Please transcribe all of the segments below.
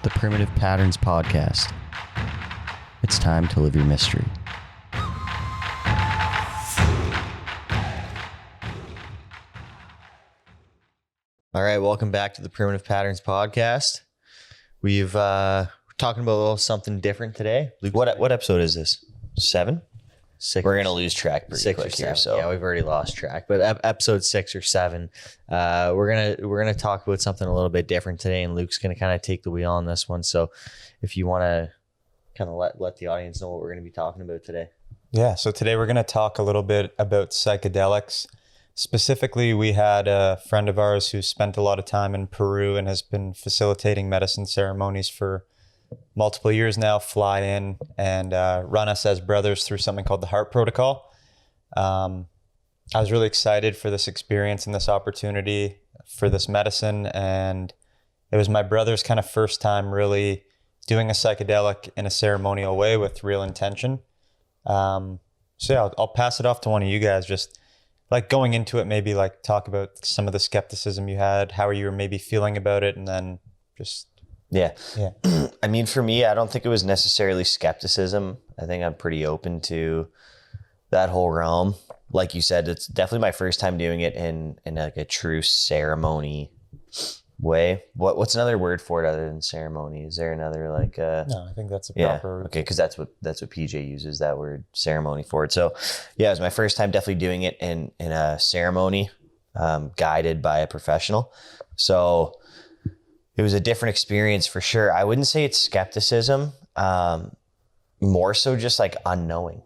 the Primitive Patterns Podcast. It's time to live your mystery. All right, welcome back to the Primitive Patterns Podcast. We've talking about a little something different today. Luke, what episode is this? 7? 6. We're gonna lose track pretty quick here. So yeah, we've already lost track. But episode 6 or 7, we're gonna talk about something a little bit different today, and Luke's gonna kind of take the wheel on this one. So if you want to kind of let the audience know what we're gonna be talking about today. Yeah. So today we're gonna talk a little bit about psychedelics. Specifically, we had a friend of ours who spent a lot of time in Peru and has been facilitating medicine ceremonies for multiple years now, fly in and run us as brothers through something called the Heart Protocol. I was really excited for this experience and this opportunity for this medicine. And it was my brother's kind of first time really doing a psychedelic in a ceremonial way with real intention. So yeah, I'll pass it off to one of you guys. Just like going into it, maybe like talk about some of the skepticism you had, how you were maybe feeling about it, and then just... Yeah. I mean, for me, I don't think it was necessarily skepticism. I think I'm pretty open to that whole realm. Like you said, it's definitely my first time doing it in like a true ceremony way. What's another word for it other than ceremony? Is there another like No, I think that's a proper... Okay, because that's what PJ uses, that word ceremony for it. So yeah, it was my first time definitely doing it in a ceremony, guided by a professional. So it was a different experience for sure. I wouldn't say it's skepticism, more so just like unknowing,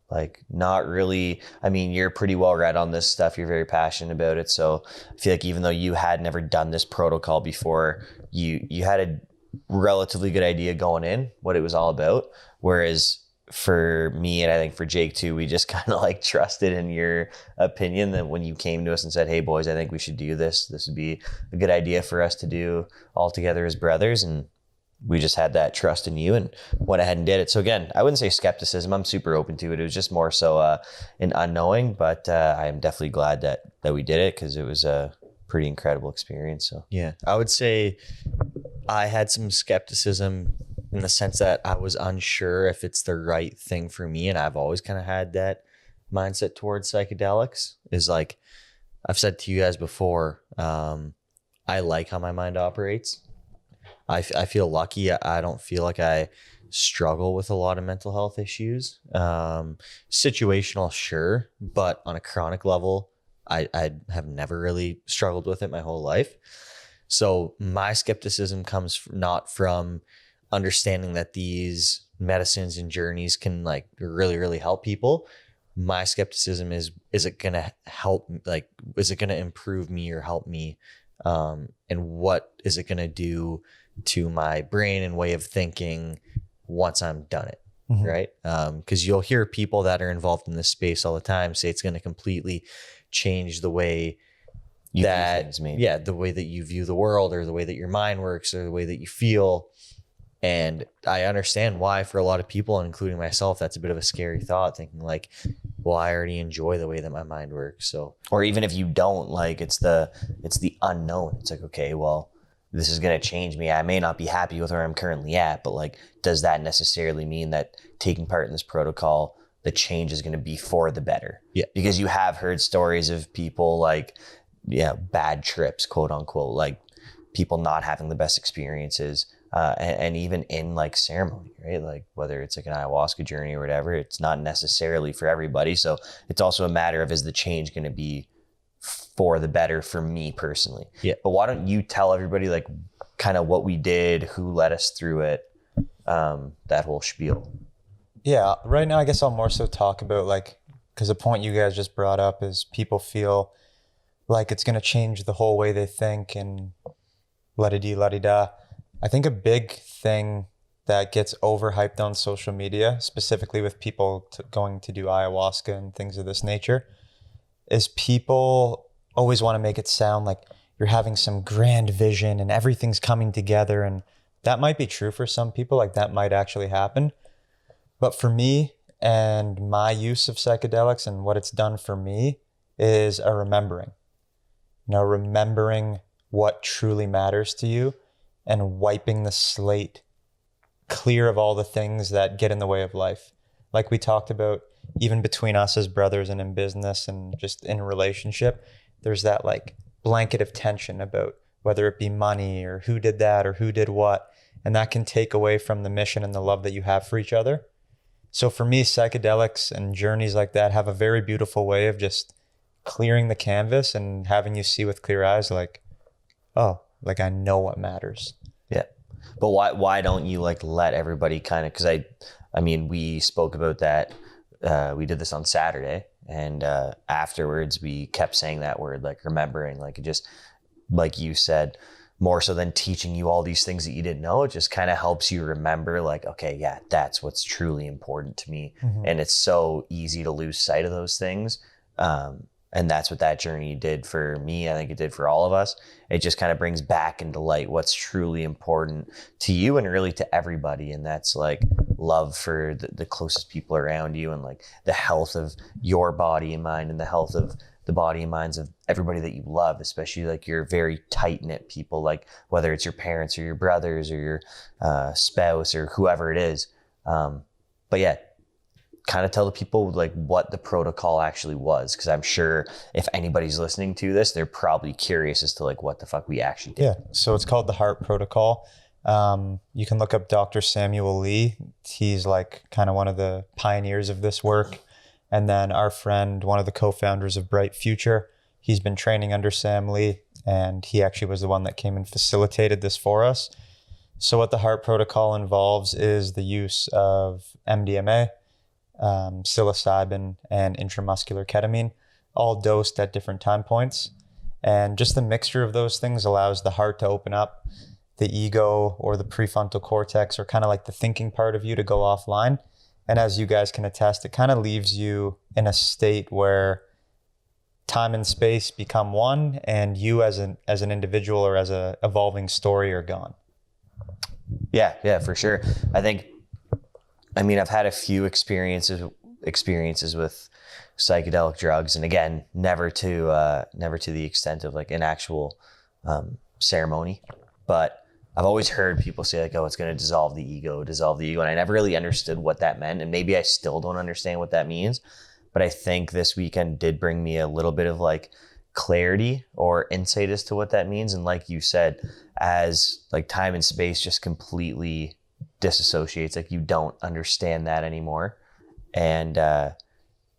like not really. I mean, you're pretty well read on this stuff. You're very passionate about it. So I feel like even though you had never done this protocol before, you had a relatively good idea going in what it was all about. Whereas for me, and I think for Jake too, we just kind of like trusted in your opinion that when you came to us and said, hey boys, I think we should do this. This would be a good idea for us to do all together as brothers. And we just had that trust in you and went ahead and did it. So again, I wouldn't say skepticism. I'm super open to it. It was just more so an unknowing, but I am definitely glad that we did it because it was a pretty incredible experience. So Yeah, I would say I had some skepticism in the sense that I was unsure if it's the right thing for me. And I've always kind of had that mindset towards psychedelics. Is like, I've said to you guys before, I like how my mind operates. I feel lucky. I don't feel like I struggle with a lot of mental health issues. Situational, sure. But on a chronic level, I have never really struggled with it my whole life. So my skepticism comes not from understanding that these medicines and journeys can like really, really help people. My skepticism is it going to help? Like, is it going to improve me or help me? And what is it going to do to my brain and way of thinking once I'm done it? Mm-hmm. Right. Because you'll hear people that are involved in this space all the time say it's going to completely change the way the way that you view the world, or the way that your mind works, or the way that you feel. And I understand why for a lot of people, including myself, that's a bit of a scary thought, thinking like, well, I already enjoy the way that my mind works. So, or even if you don't, like, it's the unknown. It's like, okay, well, this is going to change me. I may not be happy with where I'm currently at, but like, does that necessarily mean that taking part in this protocol, the change is going to be for the better? Yeah. Because you have heard stories of people like, bad trips, quote unquote, like people not having the best experiences. And even in like ceremony, right? Like whether it's like an ayahuasca journey or whatever, it's not necessarily for everybody. So it's also a matter of, is the change going to be for the better for me personally? Yeah. But why don't you tell everybody like kind of what we did, who led us through it, that whole spiel? Yeah, right now I guess I'll more so talk about like, because the point you guys just brought up is people feel like it's going to change the whole way they think and la-di-di, la-di-da. I think a big thing that gets overhyped on social media, specifically with people going to do ayahuasca and things of this nature, is people always want to make it sound like you're having some grand vision and everything's coming together. And that might be true for some people, like that might actually happen. But for me and my use of psychedelics and what it's done for me is a remembering. Remembering what truly matters to you and wiping the slate clear of all the things that get in the way of life. Like we talked about, even between us as brothers and in business and just in a relationship, there's that like blanket of tension about whether it be money or who did that or who did what. And that can take away from the mission and the love that you have for each other. So for me, psychedelics and journeys like that have a very beautiful way of just clearing the canvas and having you see with clear eyes, like, oh, like I know what matters. Yeah. But why don't you like let everybody kind of, because I mean, we spoke about that. We did this on Saturday, and afterwards we kept saying that word, like remembering, like it just, like you said, more so than teaching you all these things that you didn't know, it just kind of helps you remember, like, okay, yeah, that's what's truly important to me. And it's so easy to lose sight of those things. And that's what that journey did for me. I think it did for all of us. It just kind of brings back into light what's truly important to you and really to everybody. And that's like love for the closest people around you, and like the health of your body and mind, and the health of the body and minds of everybody that you love, especially like your very tight-knit people, like whether it's your parents or your brothers or your spouse or whoever it is. But yeah, kind of tell the people like what the protocol actually was, because I'm sure if anybody's listening to this, they're probably curious as to like what the fuck we actually did. Yeah, so it's called the Heart Protocol. You can look up Dr. Samuel Lee. He's like kind of one of the pioneers of this work. And then our friend, one of the co-founders of Bright Future, he's been training under Sam Lee, and he actually was the one that came and facilitated this for us. So what the Heart Protocol involves is the use of MDMA, psilocybin, and intramuscular ketamine, all dosed at different time points. And just the mixture of those things allows the heart to open up, the ego or the prefrontal cortex, or kind of like the thinking part of you, to go offline. And as you guys can attest, it kind of leaves you in a state where time and space become one, and you as an individual or as a evolving story are gone. Yeah, for sure. I mean, I've had a few experiences with psychedelic drugs, and again, never to the extent of like an actual ceremony, but I've always heard people say like, oh, it's going to dissolve the ego. And I never really understood what that meant. And maybe I still don't understand what that means. But I think this weekend did bring me a little bit of like clarity or insight as to what that means. And like you said, as like time and space just completely disassociates, like you don't understand that anymore. And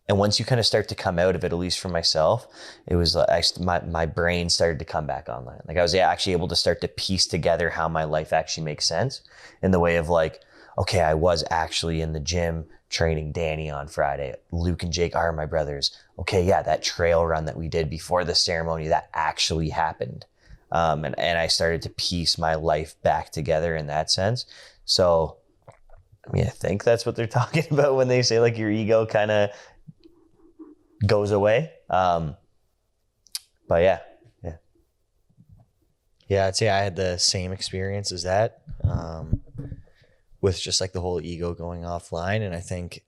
once you kind of start to come out of it, at least for myself, it was like my brain started to come back online. Like I was actually able to start to piece together how my life actually makes sense, in the way of like, okay, I was actually in the gym training Danny on Friday. Luke and Jake are my brothers. Okay, yeah, that trail run that we did before the ceremony, that actually happened. And I started to piece my life back together in that sense. So, I mean, I think that's what they're talking about when they say like your ego kind of goes away. But yeah. I'd say I had the same experience as that, with just like the whole ego going offline. And I think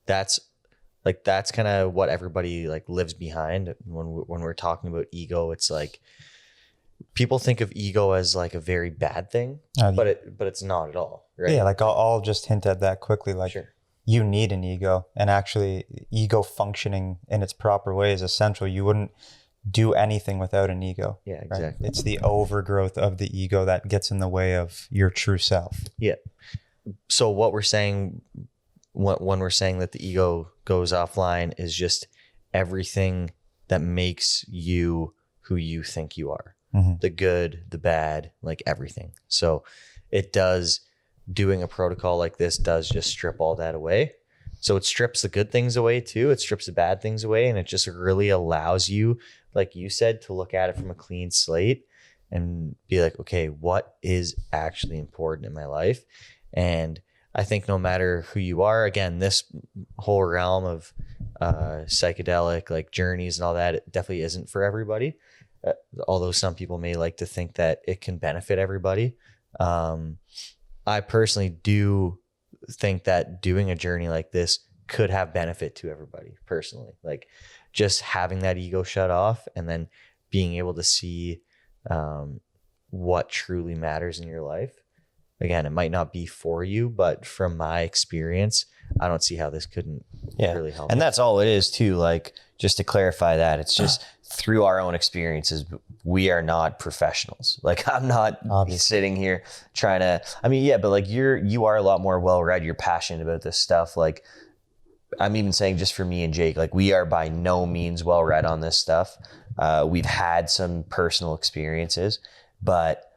that's kind of what everybody like lives behind when we're talking about ego. It's like people think of ego as like a very bad thing, but it's not at all, right? Yeah, like I'll just hint at that quickly. Like, sure. You need an ego, and actually ego functioning in its proper way is essential. You wouldn't do anything without an ego. Yeah, exactly. Right? It's the overgrowth of the ego that gets in the way of your true self. Yeah. So what we're saying when we're saying that the ego goes offline is just everything that makes you who you think you are. Mm-hmm. The good, the bad, like everything. So doing a protocol like this does just strip all that away. So it strips the good things away too. It strips the bad things away. And it just really allows you, like you said, to look at it from a clean slate and be like, okay, what is actually important in my life? And I think no matter who you are, again, this whole realm of psychedelic like journeys and all that, it definitely isn't for everybody. Although some people may like to think that it can benefit everybody. I personally do think that doing a journey like this could have benefit to everybody personally. Like just having that ego shut off and then being able to see what truly matters in your life. Again, it might not be for you, but from my experience, I don't see how this couldn't really help. And you. that's all it is too. Like, just to clarify that, it's just through our own experiences. We are not professionals. Like, I'm not sitting here trying to, I mean, yeah, but like you are a lot more well-read. You're passionate about this stuff. Like, I'm even saying just for me and Jake, like, we are by no means well-read on this stuff. We've had some personal experiences, but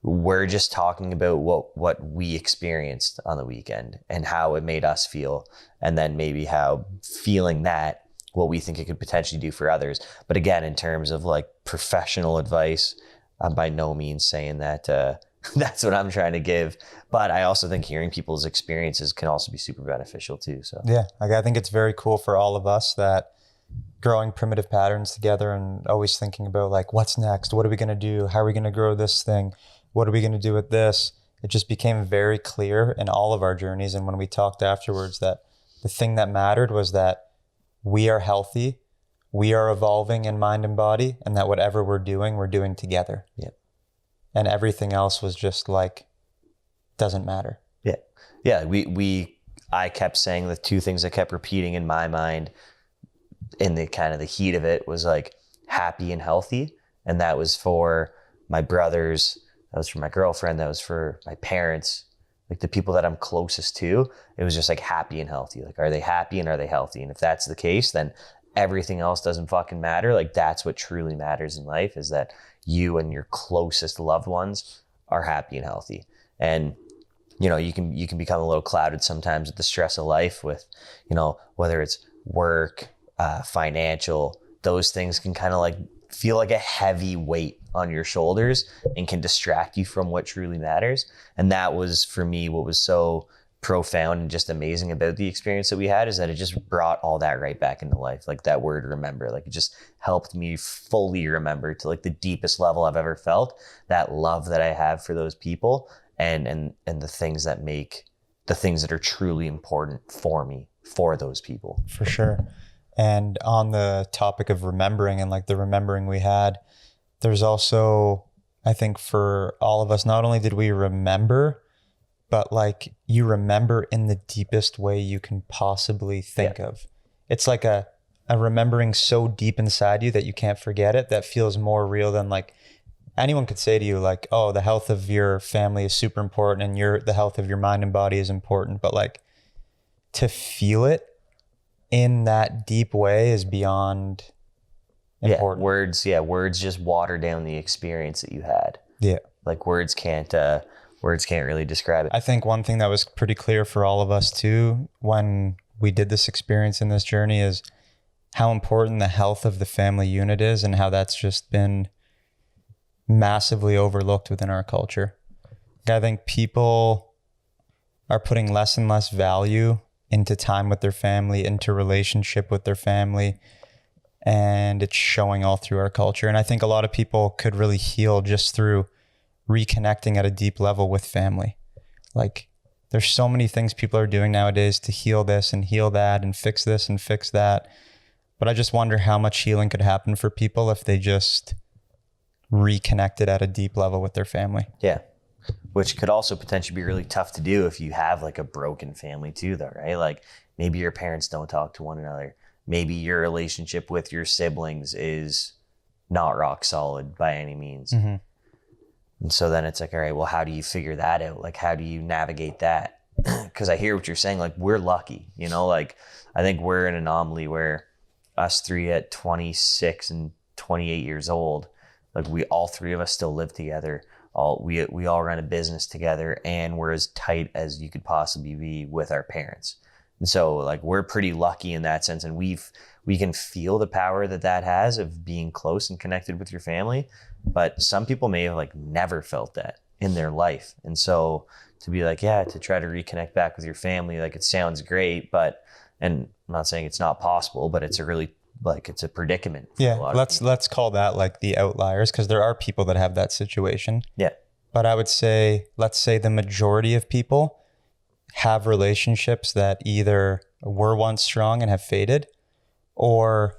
we're just talking about what we experienced on the weekend and how it made us feel. And then maybe how feeling that, what we think it could potentially do for others. But again, in terms of like professional advice, I'm by no means saying that that's what I'm trying to give. But I also think hearing people's experiences can also be super beneficial too. So yeah, like I think it's very cool for all of us that growing primitive patterns together and always thinking about like, what's next? What are we going to do? How are we going to grow this thing? What are we going to do with this? It just became very clear in all of our journeys. And when we talked afterwards, that the thing that mattered was that we are healthy, we are evolving in mind and body, and that whatever we're doing together. Yeah. And everything else was just like, doesn't matter. Yeah. Yeah. I kept saying the two things I kept repeating in my mind in the kind of the heat of it was like happy and healthy. And that was for my brothers. That was for my girlfriend. That was for my parents, like the people that I'm closest to. It was just like happy and healthy. Like, are they happy and are they healthy? And if that's the case, then everything else doesn't fucking matter. Like, that's what truly matters in life, is that you and your closest loved ones are happy and healthy. And, you know, you can become a little clouded sometimes with the stress of life with, you know, whether it's work, financial, those things can kind of like feel like a heavy weight on your shoulders and can distract you from what truly matters. And that was, for me, what was so profound and just amazing about the experience that we had, is that it just brought all that right back into life. Like that word remember, like it just helped me fully remember to like the deepest level I've ever felt that love that I have for those people and the things that make the things that are truly important for me, for those people. For sure. And on the topic of remembering and like the remembering we had, there's also, I think for all of us, not only did we remember, but like you remember in the deepest way you can possibly think of. It's like a remembering so deep inside you that you can't forget it, that feels more real than like anyone could say to you like, oh, the health of your family is super important and the health of your mind and body is important. But like to feel it in that deep way is beyond important. Words just water down the experience that you had. Yeah. Like words can't really describe it. I think one thing that was pretty clear for all of us too, when we did this experience in this journey, is how important the health of the family unit is and how that's just been massively overlooked within our culture. I think people are putting less and less value into time with their family, into relationship with their family. And it's showing all through our culture. And I think a lot of people could really heal just through reconnecting at a deep level with family. Like there's so many things people are doing nowadays to heal this and heal that and fix this and fix that. But I just wonder how much healing could happen for people if they just reconnected at a deep level with their family. Yeah. Which could also potentially be really tough to do if you have like a broken family too, though, right? Like maybe your parents don't talk to one another. Maybe your relationship with your siblings is not rock solid by any means. Mm-hmm. And so then it's like, all right, well, how do you figure that out? Like, how do you navigate that? Because I hear what you're saying. Like, we're lucky, you know, like I think we're an anomaly where us three at 26 and 28 years old, like all three of us still live together. We all run a business together and we're as tight as you could possibly be with our parents. And so like we're pretty lucky in that sense. And we can feel the power that has of being close and connected with your family. But some people may have like never felt that in their life. And so to be like, to try to reconnect back with your family, like it sounds great, and I'm not saying it's not possible, but it's a really it's a predicament. Let's call that like the outliers, because there are people that have that situation. Yeah. But I would say, let's say the majority of people have relationships that either were once strong and have faded, or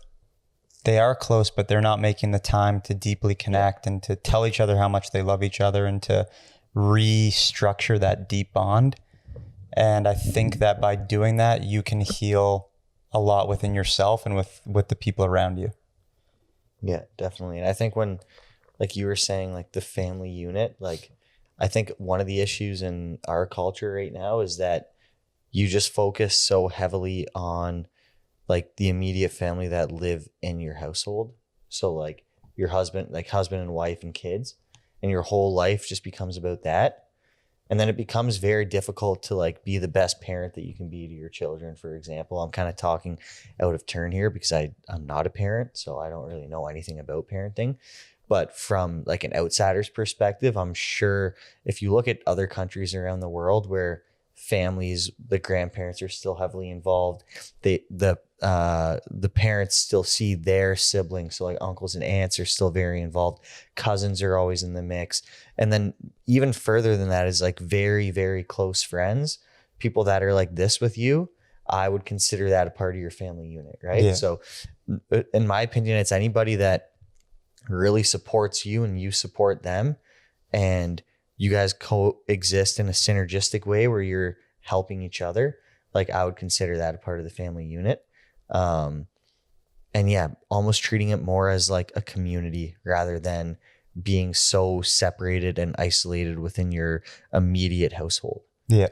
they are close, but they're not making the time to deeply connect and to tell each other how much they love each other and to restructure that deep bond. And I think that by doing that, you can heal a lot within yourself and with the people around you. Yeah, definitely. And I think when, like you were saying, like the family unit, like I think one of the issues in our culture right now is that you just focus so heavily on like the immediate family that live in your household. So like your husband, like husband and wife and kids, and your whole life just becomes about that. And then it becomes very difficult to like be the best parent that you can be to your children. For example, I'm kind of talking out of turn here because I'm not a parent, so I don't really know anything about parenting. But from like an outsider's perspective, I'm sure if you look at other countries around the world where families, the grandparents are still heavily involved, the parents still see their siblings, so like uncles and aunts are still very involved, cousins are always in the mix, and then even further than that is like very, very close friends, people that are like this with you. I would consider that a part of your family unit, right? Yeah. So in my opinion, it's anybody that really supports you and you support them, and you guys coexist in a synergistic way where you're helping each other. Like I would consider that a part of the family unit. And yeah, almost treating it more as like a community rather than being so separated and isolated within your immediate household. Yeah.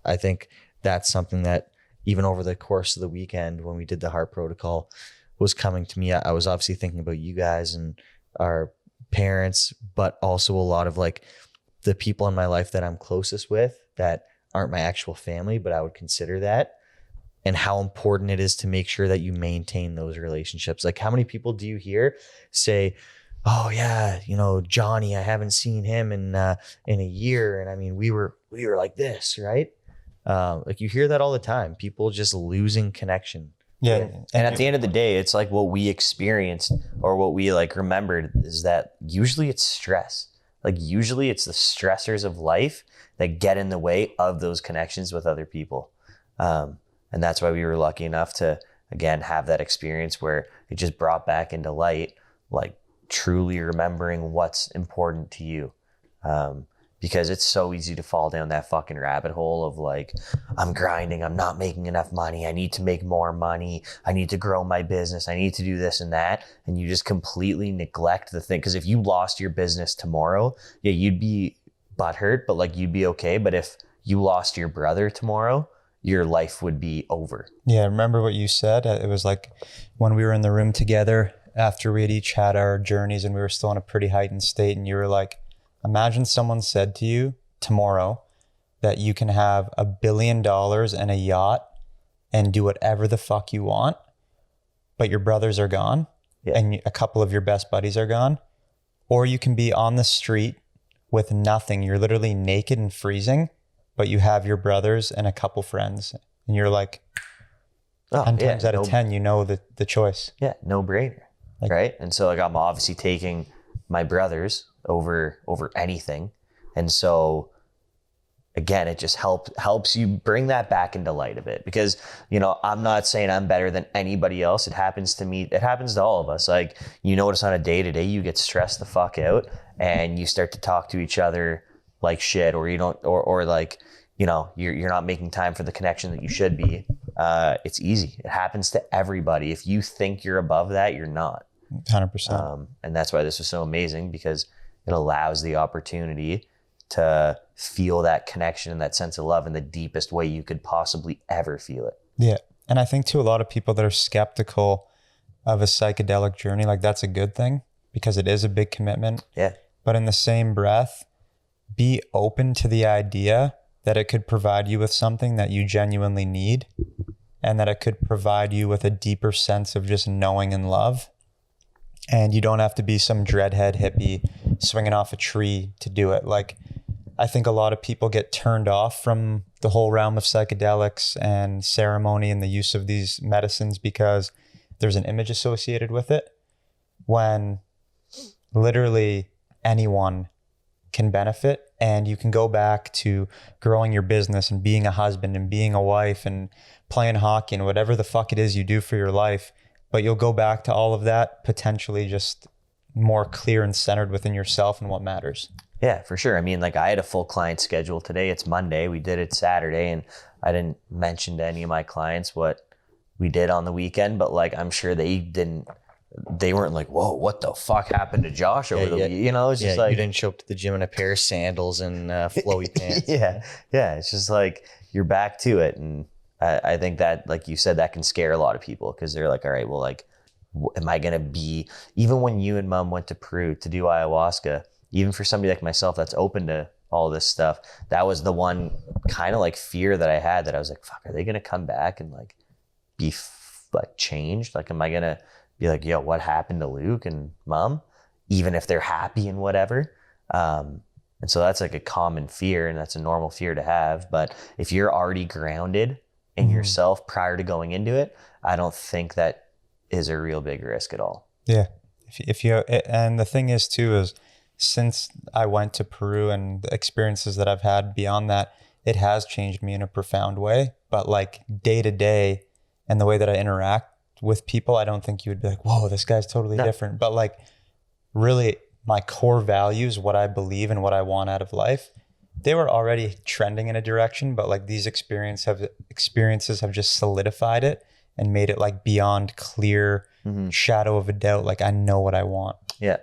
I think that's something that even over the course of the weekend when we did the heart protocol was coming to me. I was obviously thinking about you guys and our parents, but also a lot of like the people in my life that I'm closest with that aren't my actual family, but I would consider that, and how important it is to make sure that you maintain those relationships. Like how many people do you hear say, oh yeah, you know, Johnny, I haven't seen him in a year. And I mean, we were like this, right? Like you hear that all the time, people just losing connection. Yeah. And at the end of the day, it's like what we experienced or what we like remembered is that usually it's stress. Like usually it's the stressors of life that get in the way of those connections with other people. And that's why we were lucky enough to, again, have that experience where it just brought back into light, like truly remembering what's important to you. Because it's so easy to fall down that fucking rabbit hole of like, I'm grinding, I'm not making enough money, I need to make more money, I need to grow my business, I need to do this and that. And you just completely neglect the thing. Because if you lost your business tomorrow, yeah, you'd be butthurt, but like you'd be okay. But if you lost your brother tomorrow, your life would be over. Yeah, I remember what you said. It was like when we were in the room together after we had each had our journeys and we were still in a pretty heightened state, and you were like, imagine someone said to you tomorrow that you can have $1 billion and a yacht and do whatever the fuck you want, but your brothers are gone and a couple of your best buddies are gone. Or you can be on the street with nothing. You're literally naked and freezing, but you have your brothers and a couple friends. And you're like, 10 times out of 10, you know the choice. Yeah, no brainer, like, right? And so like I'm obviously taking my brothers over anything. And so again, it just helps you bring that back into light a bit, because, you know, I'm not saying I'm better than anybody else. It happens to me. It happens to all of us. Like, you notice on a day-to-day, you get stressed the fuck out and you start to talk to each other like shit, or you don't, or like, you know, you're not making time for the connection that you should be. It's easy. It happens to everybody. If you think you're above that, you're not. 100%. And that's why this was so amazing, because it allows the opportunity to feel that connection and that sense of love in the deepest way you could possibly ever feel it. Yeah. And I think too, a lot of people that are skeptical of a psychedelic journey, like that's a good thing because it is a big commitment. Yeah. But in the same breath, be open to the idea that it could provide you with something that you genuinely need, and that it could provide you with a deeper sense of just knowing and love. And you don't have to be some dreadhead hippie swinging off a tree to do it. Like, I think a lot of people get turned off from the whole realm of psychedelics and ceremony and the use of these medicines because there's an image associated with it, when literally anyone can benefit. And you can go back to growing your business and being a husband and being a wife and playing hockey and whatever the fuck it is you do for your life but you'll go back to all of that potentially just more clear and centered within yourself and what matters. Yeah, for sure. I mean, like I had a full client schedule today. It's Monday. We did it Saturday, and I didn't mention to any of my clients what we did on the weekend, but like I'm sure they weren't like, whoa, what the fuck happened to Josh over the week? You know, it's just like you didn't show up to the gym in a pair of sandals and flowy pants. Yeah. It's just like you're back to it. And I think that, like you said, that can scare a lot of people because they're like, all right, well, like, am I going to be, even when you and mom went to Peru to do ayahuasca, even for somebody like myself that's open to all this stuff, that was the one kind of like fear that I had, that I was like, fuck, are they going to come back and like be like changed? Like, am I going to be like, yo, what happened to Luke and mom? Even if they're happy and whatever. And so that's like a common fear, and that's a normal fear to have. But if you're already grounded in yourself prior to going into it, I don't think that is a real big risk at all. Yeah. If you, and the thing is too, is since I went to Peru and the experiences that I've had beyond that, it has changed me in a profound way. But like day to day and the way that I interact with people, I don't think you would be like, whoa, this guy's totally different. But like really my core values, what I believe and what I want out of life, they were already trending in a direction, but like these experiences have just solidified it and made it like beyond clear shadow of a doubt. Like I know what I want. Yeah.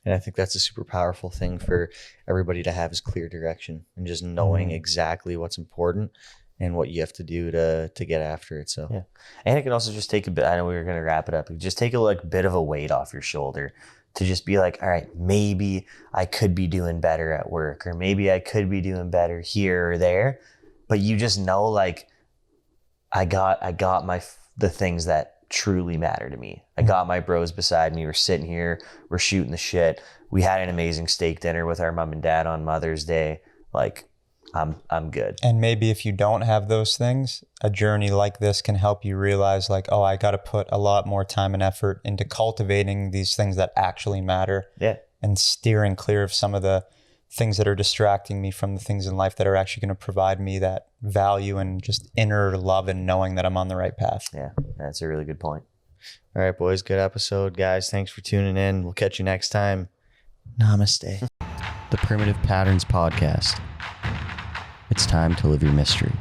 And I think that's a super powerful thing for everybody to have, is clear direction and just knowing exactly what's important and what you have to do to get after it. So yeah. And it can also just take a bit, I know we were going to wrap it up, just take a like bit of a weight off your shoulder to just be like, all right, maybe I could be doing better at work, or maybe I could be doing better here or there. But you just know, like, I got the things that truly matter to me. I got my bros beside me. We're sitting here, we're shooting the shit. We had an amazing steak dinner with our mom and dad on Mother's Day. Like, I'm good. And maybe if you don't have those things, a journey like this can help you realize like, oh, I got to put a lot more time and effort into cultivating these things that actually matter. Yeah. And steering clear of some of the things that are distracting me from the things in life that are actually going to provide me that value and just inner love and knowing that I'm on the right path. Yeah, that's a really good point. all right, boys, good episode, guys. Thanks for tuning in. We'll catch you next time. Namaste. The Primitive Patterns Podcast. It's time to live your mystery.